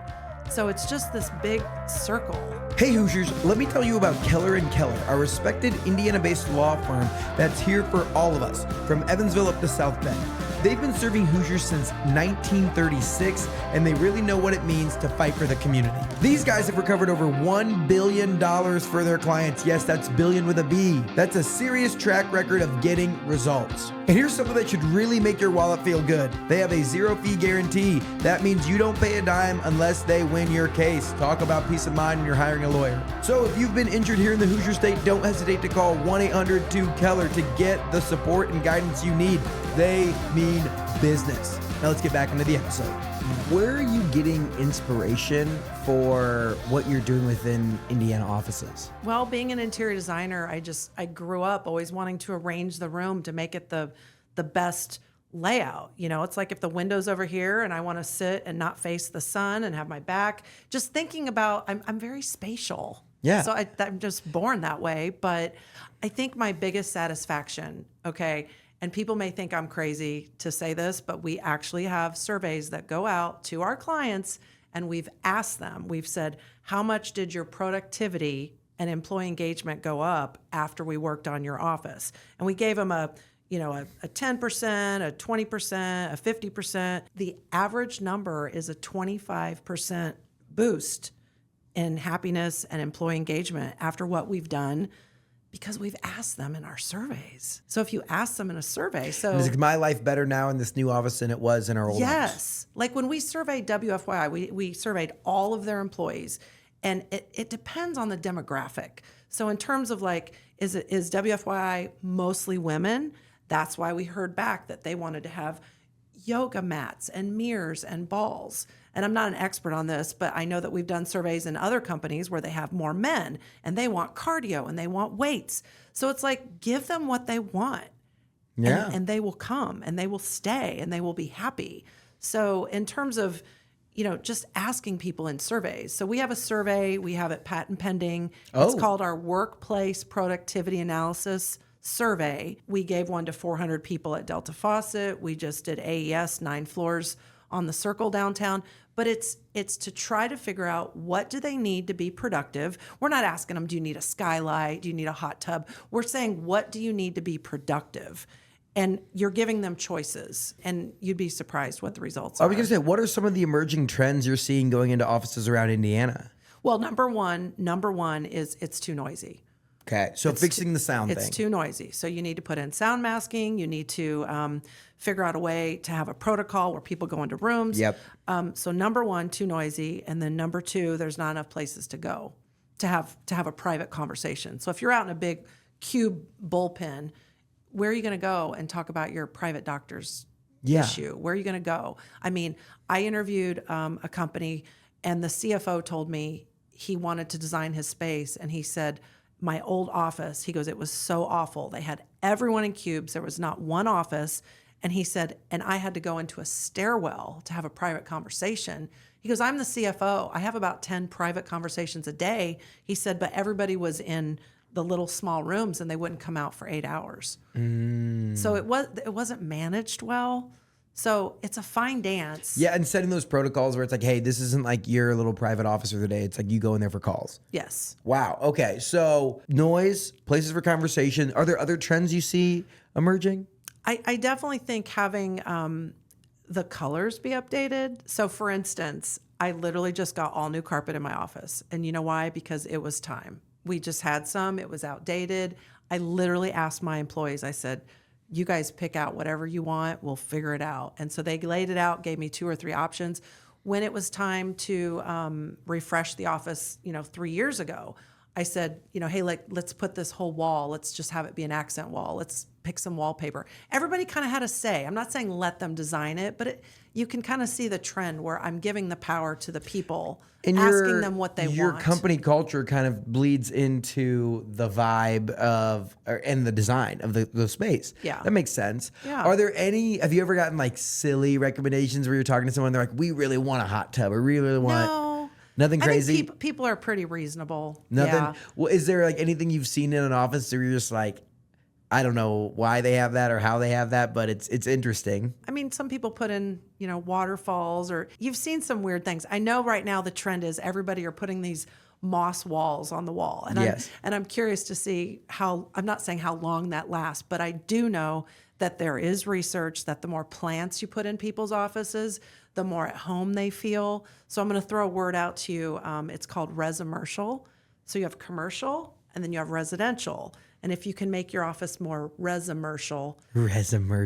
So it's just this big circle. Hey Hoosiers, let me tell you about Keller & Keller, a respected Indiana-based law firm that's here for all of us, from Evansville up to South Bend. They've been serving Hoosiers since 1936, and they really know what it means to fight for the community. These guys have recovered over $1 billion for their clients. Yes, that's billion with a B. That's a serious track record of getting results. And here's something that should really make your wallet feel good. They have a zero-fee guarantee. That means you don't pay a dime unless they win your case. Talk about peace of mind when you're hiring a lawyer. So if you've been injured here in the Hoosier State, don't hesitate to call 1-800-2-KELLER to get the support and guidance you need. They mean business. Now let's get back into the episode. Where are you getting inspiration for what you're doing within Indiana offices? Well, being an interior designer, I grew up always wanting to arrange the room to make it the best layout. You know, it's like if the window's over here and I want to sit and not face the sun and have my back, just thinking about, I'm very spatial. Yeah. So I'm just born that way. But I think my biggest satisfaction, okay, and people may think I'm crazy to say this, but we actually have surveys that go out to our clients and we've asked them, we've said, how much did your productivity and employee engagement go up after we worked on your office? And we gave them a 10%, a 20%, a 50%. The average number is a 25% boost in happiness and employee engagement after what we've done, because we've asked them in our surveys. So if you ask them in a survey, Is my life better now in this new office than it was in our old office? Yes. Like when we surveyed WFYI, we surveyed all of their employees, and it depends on the demographic. So in terms of like, is WFYI mostly women? That's why we heard back that they wanted to have yoga mats and mirrors and balls. And I'm not an expert on this, but I know that we've done surveys in other companies where they have more men and they want cardio and they want weights. So it's like, give them what they want. Yeah. And they will come and they will stay and they will be happy. So in terms of, just asking people in surveys. So we have a survey, we have it patent pending. It's called our Workplace Productivity Analysis Survey. We gave one to 400 people at Delta Faucet. We just did AES, 9 floors on the Circle downtown. But it's to try to figure out, what do they need to be productive? We're not asking them, do you need a skylight? Do you need a hot tub? We're saying, what do you need to be productive? And you're giving them choices, and you'd be surprised what the results are. I was going to say, what are some of the emerging trends you're seeing going into offices around Indiana? Well, number one is it's too noisy. Okay, so fixing the sound thing. It's too noisy. So you need to put in sound masking. You need to figure out a way to have a protocol where people go into rooms. Yep. So number one, too noisy. And then number two, there's not enough places to go to have a private conversation. So if you're out in a big cube bullpen, where are you going to go and talk about your private doctor's issue? Where are you going to go? I mean, I interviewed a company, and the CFO told me he wanted to design his space, and he said, my old office, he goes, it was so awful. They had everyone in cubes. There was not one office. And he said, and I had to go into a stairwell to have a private conversation. He goes, I'm the CFO. I have about 10 private conversations a day. He said, but everybody was in the little small rooms and they wouldn't come out for 8 hours. So it wasn't managed well. So it's a fine dance. Yeah, and setting those protocols where it's like, hey, this isn't like your little private office of the day. It's like you go in there for calls. Yes. Wow. Okay. So noise, places for conversation. Are there other trends you see emerging? I definitely think having the colors be updated. So for instance, I literally just got all new carpet in my office. And you know why? Because it was time. We just had some. It was outdated. I literally asked my employees, I said, you guys pick out whatever you want. We'll figure it out. And so they laid it out, gave me 2 or 3 options. When it was time to refresh the office, 3 years ago, I said, hey, let's put this whole wall. Let's just have it be an accent wall. Let's pick some wallpaper. Everybody kind of had a say. I'm not saying let them design it, but you can kind of see the trend where I'm giving the power to the people, and asking them what they want. Your company culture kind of bleeds into the vibe and the design of the space. Yeah. That makes sense. Yeah. Are there have you ever gotten like silly recommendations where you're talking to someone, they're like, we really want a hot tub, or we really want... No. Nothing crazy? I think people are pretty reasonable. Nothing? Yeah. Well, is there like anything you've seen in an office where you're just like, I don't know why they have that or how they have that, but it's interesting. I mean, some people put in, waterfalls, or you've seen some weird things. I know right now the trend is everybody are putting these moss walls on the wall. And Yes. I'm curious to see I'm not saying how long that lasts, but I do know that there is research that the more plants you put in people's offices, the more at home they feel. So I'm going to throw a word out to you. It's called residential. So you have commercial and then you have residential. And if you can make your office more residential,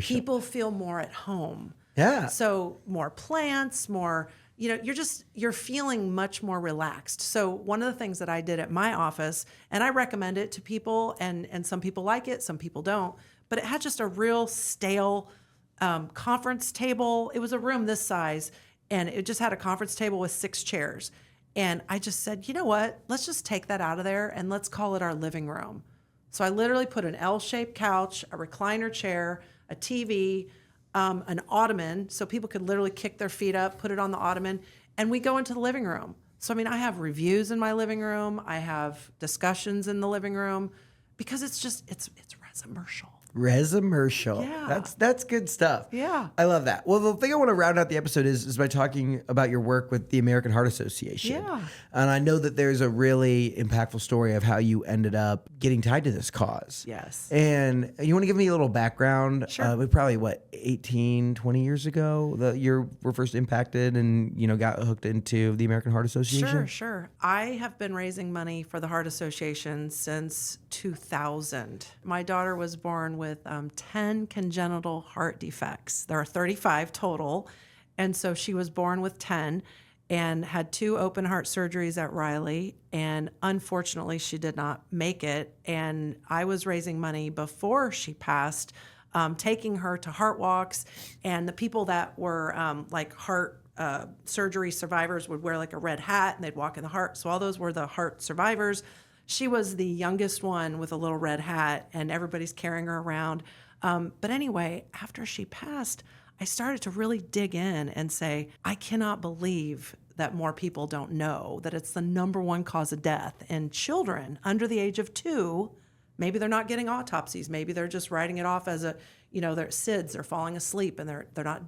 people feel more at home. Yeah. So more plants, more, you're feeling much more relaxed. So one of the things that I did at my office, and I recommend it to people, and some people like it, some people don't, but it had just a real stale conference table. It was a room this size, and it just had a conference table with 6 chairs. And I just said, you know what? Let's just take that out of there and let's call it our living room. So I literally put an L-shaped couch, a recliner chair, a TV, an ottoman, so people could literally kick their feet up, put it on the ottoman, and we go into the living room. So, I mean, I have reviews in my living room. I have discussions in the living room because it's residential. Yeah. That's good stuff. Yeah. I love that. Well, the thing I want to round out the episode is by talking about your work with the American Heart Association. Yeah. And I know that there's a really impactful story of how you ended up getting tied to this cause. Yes. And you want to give me a little background? Sure. Probably 18, 20 years ago that you were first impacted and, got hooked into the American Heart Association? Sure. I have been raising money for the Heart Association since 2000. My daughter was born with 10 congenital heart defects. There are 35 total. And so she was born with 10 and had 2 open heart surgeries at Riley. And unfortunately, she did not make it. And I was raising money before she passed, taking her to heart walks. And the people that were like heart surgery survivors would wear like a red hat and they'd walk in the heart. So all those were the heart survivors. She was the youngest one with a little red hat, and everybody's carrying her around. But anyway, after she passed, I started to really dig in and say, I cannot believe that more people don't know that it's the number 1 cause of death in children under the age of 2. Maybe they're not getting autopsies. Maybe they're just writing it off as their SIDS. They're falling asleep and they're not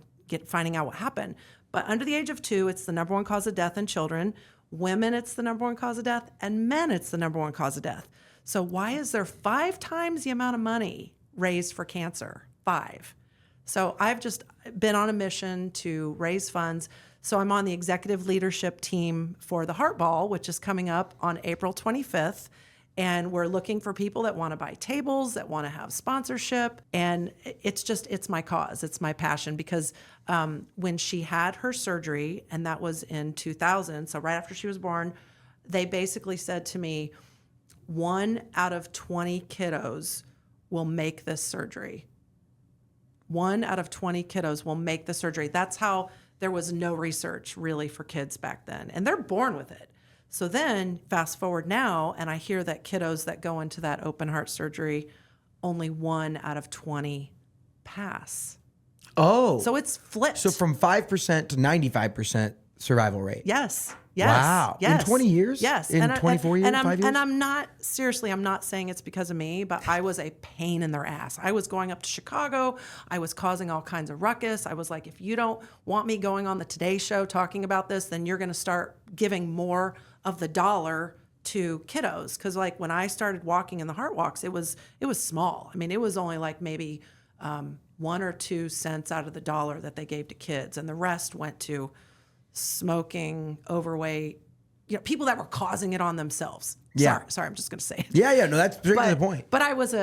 finding out what happened. But under the age of 2, it's the number 1 cause of death in children. Women, it's the number 1 cause of death, and men, it's the number 1 cause of death. So why is there 5 times the amount of money raised for cancer? 5. So I've just been on a mission to raise funds. So I'm on the executive leadership team for the Heart Ball, which is coming up on April 25th. And we're looking for people that want to buy tables, that want to have sponsorship. And it's my cause. It's my passion because when she had her surgery, and that was in 2000, so right after she was born, they basically said to me, 1 out of 20 kiddos will make this surgery. 1 out of 20 kiddos will make the surgery. That's how there was no research really for kids back then. And they're born with it. So then fast forward now, and I hear that kiddos that go into that open heart surgery, only 1 out of 20 pass. Oh. So it's flipped. So from 5% to 95% survival rate. Yes. Wow. Yes. In 20 years? Yes. In 24 years, 5 years? And I'm not saying it's because of me, but I was a pain in their ass. I was going up to Chicago. I was causing all kinds of ruckus. I was like, if you don't want me going on the Today Show talking about this, then you're going to start giving more of the dollar to kiddos. Because like when I started walking in the heart walks, it was small. I mean, it was only like maybe 1 or 2 cents out of the dollar that they gave to kids. And the rest went to smoking, overweight, people that were causing it on themselves. Yeah. Sorry, I'm just going to say it. Yeah, no, that's straight to the point. But I was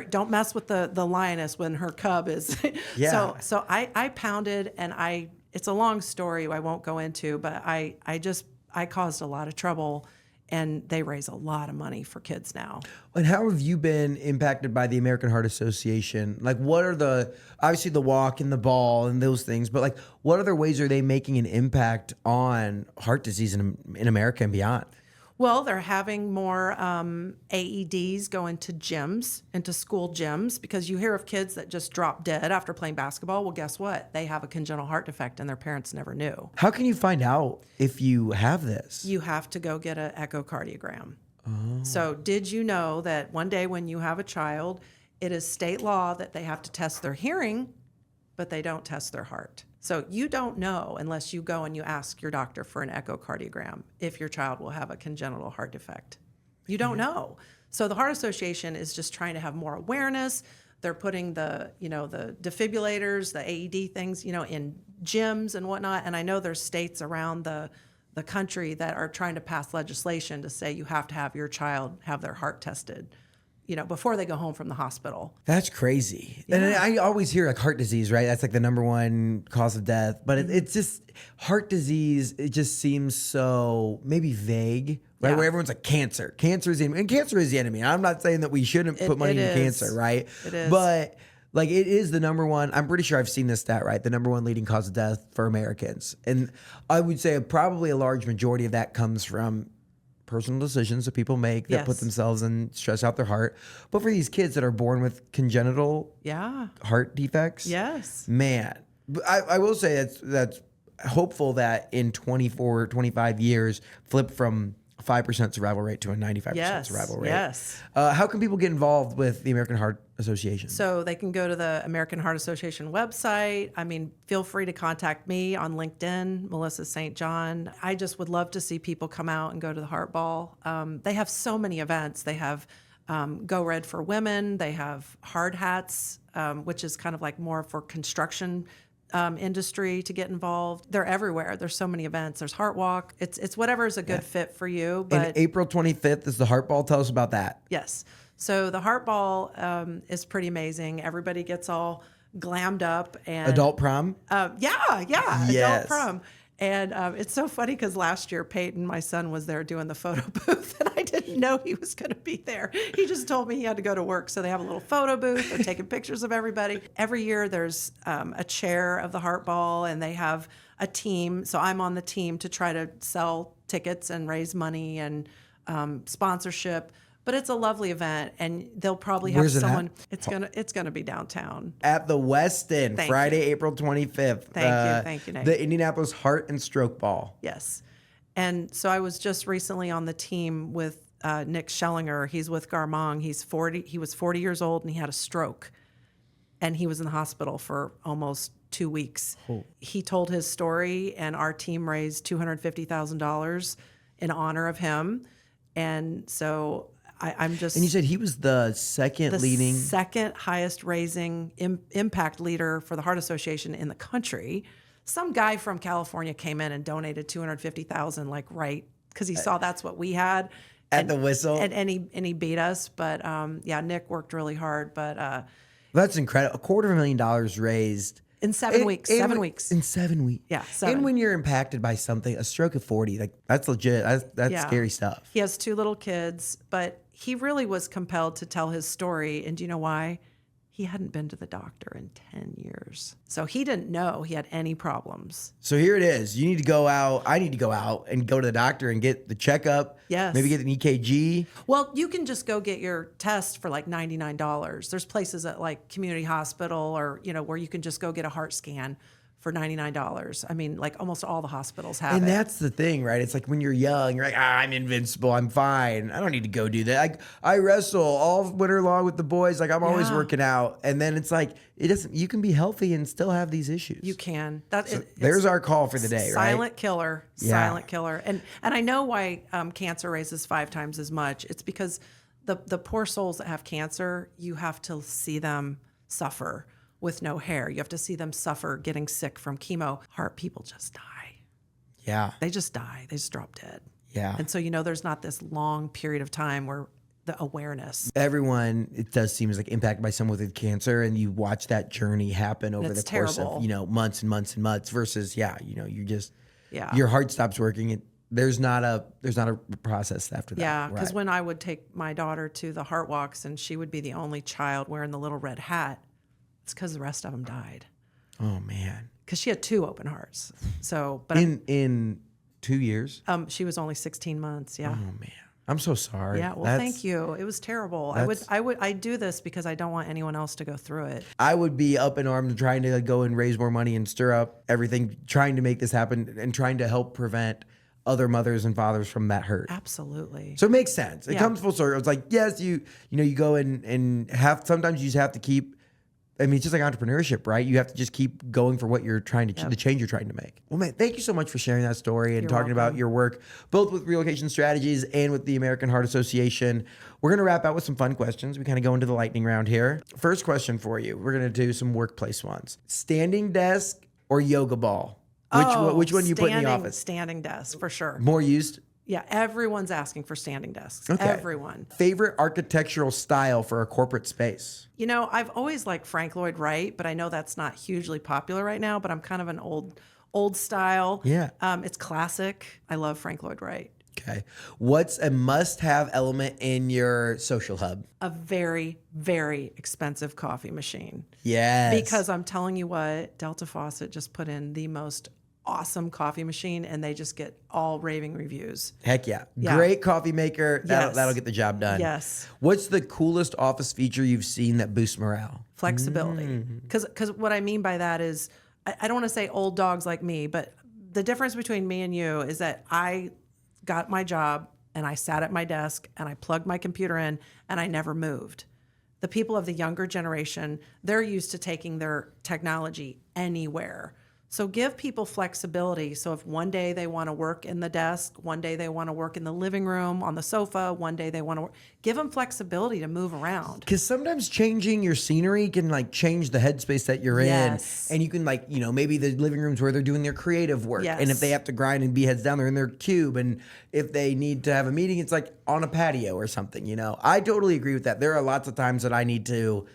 don't mess with the lioness when her cub is. Yeah. So I pounded, and it's a long story I won't go into, but I caused a lot of trouble, and they raise a lot of money for kids now. And how have you been impacted by the American Heart Association? Like, what are obviously the walk and the ball and those things, but like, what other ways are they making an impact on heart disease in America and beyond? Well, they're having more AEDs go into gyms, into school gyms, because you hear of kids that just drop dead after playing basketball. Well, guess what? They have a congenital heart defect and their parents never knew. How can you find out if you have this? You have to go get an echocardiogram. Oh. So did you know that one day when you have a child, it is state law that they have to test their hearing, but they don't test their heart. So you don't know unless you go and you ask your doctor for an echocardiogram if your child will have a congenital heart defect. You don't know. So the Heart Association is just trying to have more awareness. They're putting the defibrillators, the AED things, in gyms and whatnot. And I know there's states around the country that are trying to pass legislation to say you have to have your child have their heart tested, before they go home from the hospital. That's crazy. Yeah. And I always hear like heart disease, right? That's like the number one cause of death. But it's just heart disease. It just seems so maybe vague, right? Yeah. Where everyone's like cancer. Cancer is the enemy. And cancer is the enemy. I'm not saying that we shouldn't put money in cancer, right? It is. But like it is the number one. I'm pretty sure I've seen this stat, right? The number one leading cause of death for Americans. And I would say probably a large majority of that comes from personal decisions that people make that put themselves and stress out their heart. But for these kids that are born with congenital heart defects, man, I will say that's hopeful that in 24, 25 years, flip from 5% survival rate to a 95% survival rate. Yes. How can people get involved with the American Heart Association? So they can go to the American Heart Association website. I mean, feel free to contact me on LinkedIn, Melissa St. John. I just would love to see people come out and go to the Heart Ball. They have so many events. They have Go Red for Women. They have Hard Hats, which is kind of like more for construction industry to get involved. They're everywhere. There's so many events. There's Heart Walk. It's whatever is a good fit for you. But and April 25th is the Heart Ball. Tell us about that. Yes. So the Heart Ball is pretty amazing. Everybody gets all glammed up and Adult prom? Adult prom. And it's so funny because last year Peyton, my son, was there doing the photo booth, and I didn't know he was going to be there. He just told me he had to go to work. So they have a little photo booth. They're taking pictures of everybody. Every year there's a chair of the Heart Ball, and they have a team. So I'm on the team to try to sell tickets and raise money and sponsorship. But it's a lovely event, and they'll probably have someone. It's gonna be downtown at the West End, Friday, April 25th. Thank you, Nate. The Indianapolis Heart and Stroke Ball. Yes, and so I was just recently on the team with Nick Schellinger. He's with Garmong. He's 40. He was 40 years old, and he had a stroke, and he was in the hospital for almost 2 weeks. Oh. He told his story, and our team raised $250,000 in honor of him, and so. I'm just. And you said he was the second highest raising impact leader for the Heart Association in the country. Some guy from California came in and donated $250,000, like because he saw that's what we had at the whistle, and he beat us. But Nick worked really hard. But that's incredible. $250,000 raised. In 7 weeks. 7 weeks. In 7 weeks. Yeah. 7. And when you're impacted by something, a stroke at 40, like that's legit. That's scary stuff. He has 2 little kids, but he really was compelled to tell his story. And do you know why? He hadn't been to the doctor in 10 years. So he didn't know he had any problems. So here it is. You need to go out. I need to go out and go to the doctor and get the checkup. Yes. Maybe get an EKG. Well, you can just go get your test for like $99. There's places at like Community Hospital or, where you can just go get a heart scan for $99. I mean, like almost all the hospitals have it. And that's the thing, right? It's like when you're young, you're like, I'm invincible. I'm fine. I don't need to go do that. Like I wrestle all winter long with the boys. Like I'm always working out. And then it's like, you can be healthy and still have these issues. You can. There's our call for the day, right? Silent killer. And I know why cancer raises 5 times as much. It's because the poor souls that have cancer, you have to see them suffer with no hair. You have to see them suffer getting sick from chemo. Heart people just die. Yeah. They just die. They just drop dead. Yeah. And so, there's not this long period of time where the awareness. Everyone, it does seem like impacted by someone with cancer, and you watch that journey happen over the course of, months and months and months versus, you just, your heart stops working. There's not a process after that. Yeah, because when I would take my daughter to the heart walks and she would be the only child wearing the little red hat, it's because the rest of them died. Oh man! Because she had 2 open hearts. So, but in 2 years, she was only 16 months. Yeah. Oh man, I'm so sorry. Yeah. Well, thank you. It was terrible. I do this because I don't want anyone else to go through it. I would be up in arms trying to go and raise more money and stir up everything, trying to make this happen and trying to help prevent other mothers and fathers from that hurt. Absolutely. So it makes sense. It comes full circle. It's like, yes, you go and sometimes you just have to keep I mean, it's just like entrepreneurship, right? You have to just keep going for what you're trying to, the change you're trying to make. Well, man, thank you so much for sharing that story and You're talking about welcome. your work, both with Relocation Strategies and with the American Heart Association. We're going to wrap out with some fun questions. We kind of go into the lightning round here. First question for you. We're going to do some workplace ones. Standing desk or yoga ball? Which one do you put in the office? Standing desk, for sure. More used? Yeah, everyone's asking for standing desks. Okay. Everyone. Favorite architectural style for a corporate space? You know, I've always liked Frank Lloyd Wright, but I know that's not hugely popular right now, but I'm kind of an old style. Yeah. It's classic. I love Frank Lloyd Wright. Okay. What's a must-have element in your social hub? A very, very expensive coffee machine. Yes. Because I'm telling you what, Delta Faucet just put in the most awesome coffee machine, and they just get all raving reviews. Heck yeah. Yeah. Great coffee maker. Yes. That'll get the job done. Yes. What's the coolest office feature you've seen that boosts morale? Flexibility. Because what I mean by that is, I don't want to say old dogs like me, but the difference between me and you is that I got my job and I sat at my desk and I plugged my computer in and I never moved. The people of the younger generation, they're used to taking their technology anywhere. So give people flexibility. So if one day they want to work in the desk, one day they want to work in the living room, on the sofa, one day they want to work, give them flexibility to move around. Because sometimes changing your scenery can like change the headspace that you're Yes. in. And you can like, maybe the living room's where they're doing their creative work. Yes. And if they have to grind and be heads down, they're in their cube. And if they need to have a meeting, it's like on a patio or something, I totally agree with that. There are lots of times that I need to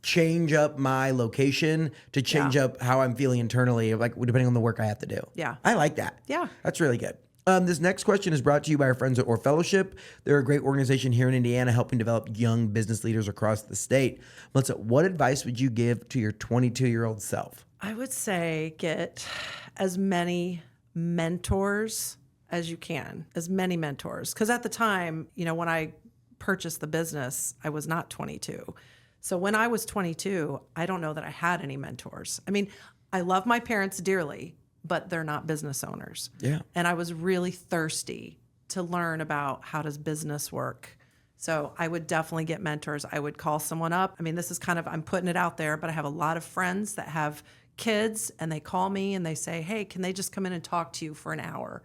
change up my location to change up how I'm feeling internally, like depending on the work I have to do. Yeah. I like that. Yeah. That's really good. This next question is brought to you by our friends at Or Fellowship. They're a great organization here in Indiana helping develop young business leaders across the state. Melissa, what advice would you give to your 22-year-old self? I would say get as many mentors as you can, as many mentors. Because at the time, when I purchased the business, I was not 22. So when I was 22, I don't know that I had any mentors. I mean, I love my parents dearly, but they're not business owners. Yeah. And I was really thirsty to learn about how does business work. So I would definitely get mentors. I would call someone up. I mean, this is kind of, I'm putting it out there, but I have a lot of friends that have kids and they call me and they say, hey, can they just come in and talk to you for an hour?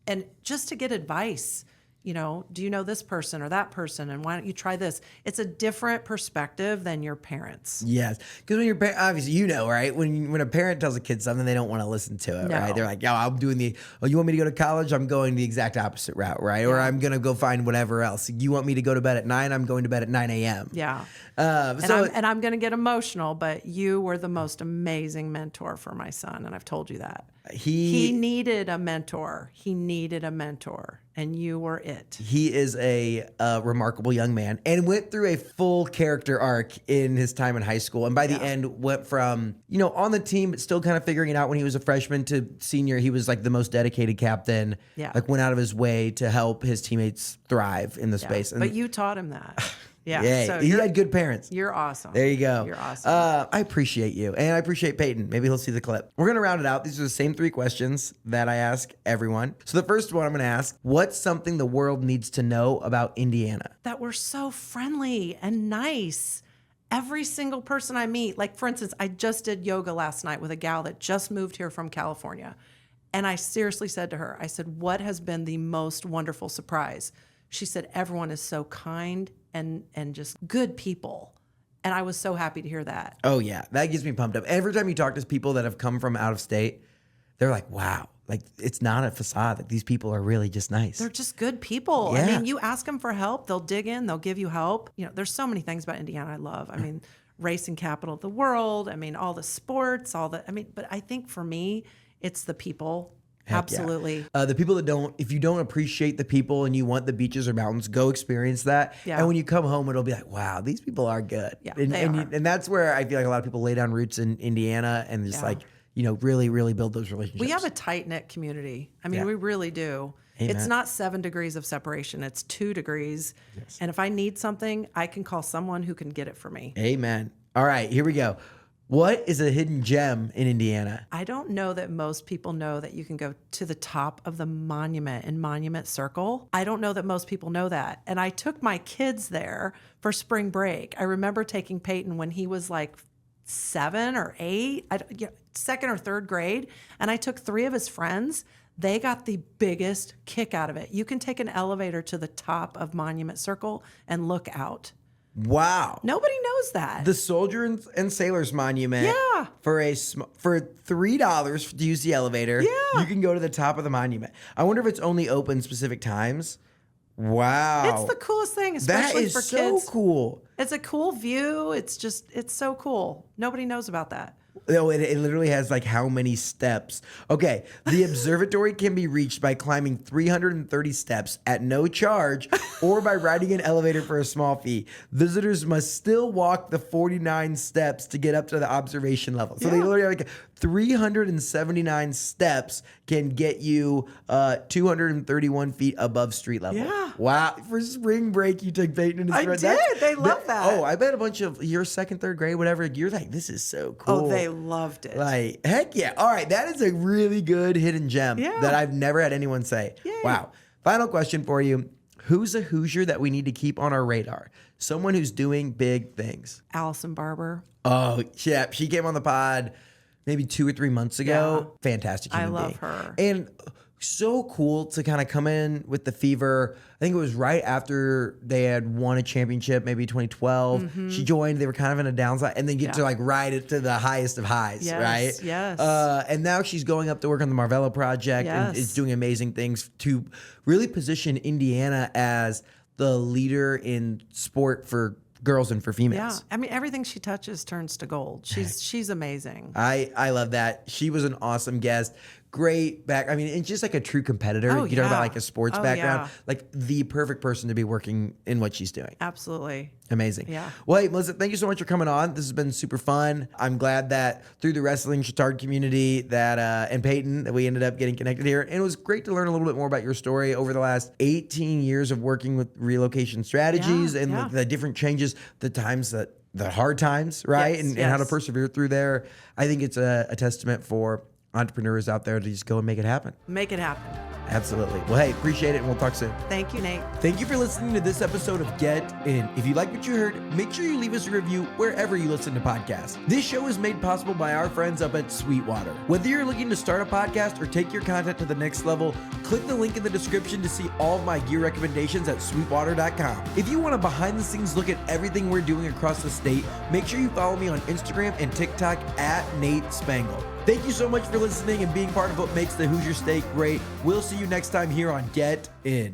And just to get advice. Do you know this person or that person? And why don't you try this? It's a different perspective than your parents. Yes. Because when your parent, obviously, right? When a parent tells a kid something, they don't want to listen to it, No. right? They're like, I'm doing you want me to go to college? I'm going the exact opposite route, right? Or I'm going to go find whatever else. You want me to go to bed at 9? I'm going to bed at 9 a.m. Yeah. So I'm going to get emotional, but you were the most amazing mentor for my son. And I've told you that. He needed a mentor. And you were it. He is a remarkable young man and went through a full character arc in his time in high school. And by the end went from, on the team, but still kind of figuring it out when he was a freshman to senior. He was like the most dedicated captain, like went out of his way to help his teammates thrive in the space. And but you taught him that. Yeah. yeah, So he had good parents. You're awesome. There you go. You're awesome. I appreciate you. And I appreciate Peyton. Maybe he'll see the clip. We're going to round it out. These are the same 3 questions that I ask everyone. So the first one I'm going to ask, what's something the world needs to know about Indiana? That we're so friendly and nice. Every single person I meet, like for instance, I just did yoga last night with a gal that just moved here from California. And I seriously said to her, I said, what has been the most wonderful surprise? She said, everyone is so kind and just good people. And I was so happy to hear that. Oh, yeah. That gets me pumped up. Every time you talk to people that have come from out of state, they're like, wow, like it's not a facade. Like these people are really just nice. They're just good people. Yeah. I mean, you ask them for help, they'll dig in, they'll give you help. There's so many things about Indiana I love. I mean, racing capital of the world. I mean, all the sports, but I think for me, it's the people. Heck Absolutely. Yeah. The people that if you don't appreciate the people and you want the beaches or mountains, go experience that. Yeah. And when you come home, it'll be like, wow, these people are good. Yeah, and, they and, are. and that's where I feel like a lot of people lay down roots in Indiana and just really, really build those relationships. We have a tight-knit community. I mean, we really do. Amen. It's not 7 degrees of separation. It's 2 degrees. Yes. And if I need something, I can call someone who can get it for me. Amen. All right, here we go. What is a hidden gem in Indiana? I don't know that most people know that you can go to the top of the monument in Monument Circle. I don't know that most people know that. And I took my kids there for spring break. I remember taking Peyton when he was like 7 or 8, second or third grade. And I took 3 of his friends. They got the biggest kick out of it. You can take an elevator to the top of Monument Circle and look out. Wow. Nobody knows that. The Soldier and Sailors Monument. Yeah. For $3 to use the elevator, Yeah. you can go to the top of the monument. I wonder if it's only open specific times. Wow. It's the coolest thing, That especially is for so kids. cool. It's a cool view. It's so cool. Nobody knows about that. No, it literally has like how many steps. Okay, the observatory can be reached by climbing 330 steps at no charge or by riding an elevator for a small fee. Visitors must still walk the 49 steps to get up to the observation level. So they Yeah. literally have like 379 steps can get you 231 feet above street level. Yeah. Wow. For spring break, you took Peyton and his I friend. did. They love that. Oh, I bet a bunch of your second, third grade, whatever, you're like, this is so cool. Oh, they loved it. Like, heck yeah. All right. That is a really good hidden gem Yeah. that I've never had anyone say. Yay. Wow. Final question for you. Who's a Hoosier that we need to keep on our radar? Someone who's doing big things. Allison Barber. Oh, yeah. She came on the pod maybe 2 or 3 months ago. Fantastic human I love being. her. And so cool to kind of come in with the fever. I think it was right after they had won a championship, maybe 2012. She joined. They were kind of in a downside, and then get to like ride it to the highest of highs, Yes, right? yes. And now she's going up to work on the Marvello project and Yes. is doing amazing things to really position Indiana as the leader in sport for girls and for Yeah. females. I mean, everything she touches turns to gold. She's amazing. I love that. She was an awesome guest. Great back. I mean, and just like a true competitor. Oh, You talk about yeah. like a sports Oh, background. yeah. Like the perfect person to be working in what she's doing. Absolutely. Amazing. Yeah. Well, hey, Melissa, thank you so much for coming on. This has been super fun. I'm glad that through the wrestling Chatard community that and Peyton that we ended up getting connected here. And it was great to learn a little bit more about your story over the last 18 years of working with Relocation Strategies Yeah, and yeah. the different changes, the hard times, right? Yes, And how to yes. persevere through there. I think it's a testament for entrepreneurs out there to just go and make it happen. Make it happen. Absolutely. Well, hey, appreciate it, and we'll talk soon. Thank you, Nate. Thank you for listening to this episode of Get In. If you like what you heard, make sure you leave us a review wherever you listen to podcasts. This show is made possible by our friends up at Sweetwater. Whether you're looking to start a podcast or take your content to the next level, click the link in the description to see all of my gear recommendations at sweetwater.com. If you want a behind-the-scenes look at everything we're doing across the state, make sure you follow me on Instagram and TikTok at Nate Spangle. Thank you so much for listening and being part of what makes the Hoosier State great. We'll see you next time here on Get In.